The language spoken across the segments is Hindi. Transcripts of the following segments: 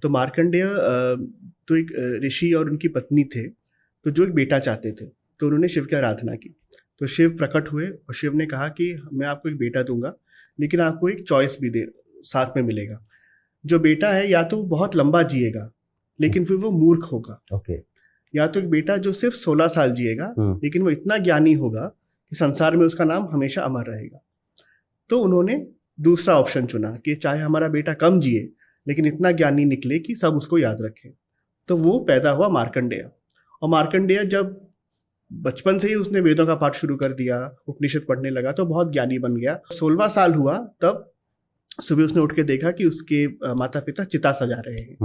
तो मार्कंडेय तो एक ऋषि और उनकी पत्नी थे, तो जो एक बेटा चाहते थे, तो उन्होंने शिव की आराधना की। तो शिव प्रकट हुए और शिव ने कहा कि मैं आपको एक बेटा दूंगा, लेकिन आपको एक चॉइस भी दे साथ में मिलेगा। जो बेटा है या तो बहुत लंबा जिएगा, लेकिन फिर वो मूर्ख होगा। ओके। या तो एक बेटा जो सिर्फ 16 साल जिएगा, लेकिन वो इतना ज्ञानी होगा कि संसार में उसका नाम हमेशा अमर रहेगा। तो उन्होंने दूसरा ऑप्शन चुना कि चाहे हमारा बेटा कम जिए, लेकिन इतना ज्ञानी निकले कि सब उसको याद रखें। तो वो पैदा हुआ मार्कंडेय। और मार्कंडेय जब बचपन से ही उसने वेदों का पाठ शुरू कर दिया, उपनिषद पढ़ने लगा, तो बहुत ज्ञानी बन गया। 16वां साल हुआ तब सुबह उसने उठ के देखा कि उसके माता पिता चिता सजा रहे हैं।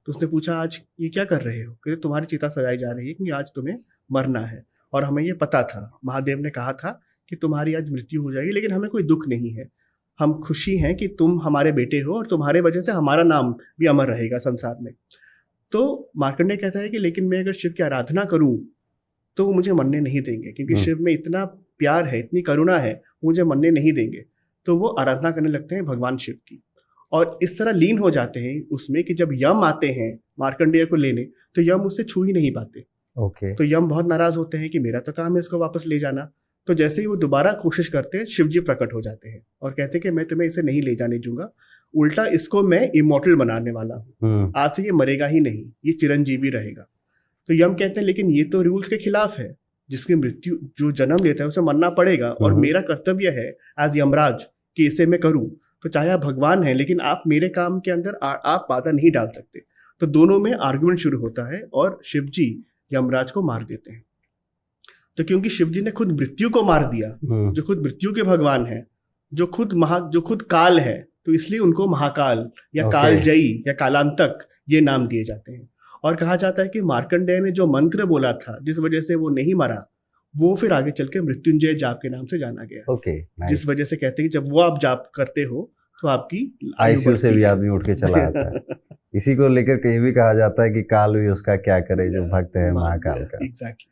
तो उसने पूछा, आज ये क्या कर रहे हो? कहते तुम्हारी चिता सजाई जा रही है क्योंकि आज तुम्हें मरना है, और हमें ये पता था, महादेव ने कहा था कि तुम्हारी आज मृत्यु हो जाएगी, लेकिन हमें कोई दुख नहीं है। हम खुशी हैं कि तुम हमारे बेटे हो और तुम्हारे वजह से हमारा नाम भी अमर रहेगा संसार में। तो मार्कंडेय कहता है कि लेकिन मैं अगर शिव की आराधना करूं तो वो मुझे मरने नहीं देंगे, क्योंकि शिव में इतना प्यार है, इतनी करुणा है, मुझे मरने नहीं देंगे। तो वो आराधना करने लगते हैं भगवान शिव की, और इस तरह लीन हो जाते हैं उसमें कि जब यम आते हैं मार्कंडेय को लेने, तो यम उससे छू ही नहीं पाते। ओके। तो यम बहुत नाराज होते हैं कि मेरा तो काम है इसको वापस ले जाना। तो जैसे ही वो दोबारा कोशिश करते हैं, शिव जी प्रकट हो जाते हैं और कहते हैं कि मैं तुम्हें इसे नहीं ले जाने दूंगा, उल्टा इसको मैं इमॉर्टल बनाने वाला हूँ। आज से ये मरेगा ही नहीं, ये चिरंजीवी रहेगा। तो यम कहते हैं लेकिन ये तो रूल्स के खिलाफ है, जिसकी मृत्यु जो जन्म लेता है उसे मरना पड़ेगा, और मेरा कर्तव्य है एज यमराज कि इसे मैं करूं। तो चाहे आप भगवान हैं, लेकिन आप मेरे काम के अंदर आप बाधा नहीं डाल सकते। तो दोनों में आर्गुमेंट शुरू होता है और शिव जी यमराज को मार देते हैं। तो क्योंकि शिव जी ने खुद मृत्यु को मार दिया, जो खुद मृत्यु के भगवान है, जो खुद काल है, तो इसलिए उनको महाकाल या कालजयी या कालांतक ये नाम दिए जाते हैं। और कहा जाता है कि मार्कंडेय ने जो मंत्र बोला था, जिस वजह से वो नहीं मरा, वो फिर आगे चल के मृत्युंजय जाप के नाम से जाना गया। जिस वजह से कहते हैं कि जब वो आप जाप करते हो तो आपकी आईसीयू से भी आदमी उठ के चला आता है। इसी को लेकर कहीं भी कहा जाता है कि काल भी उसका क्या करे जो भक्त है महाकाल का। एग्जैक्टली।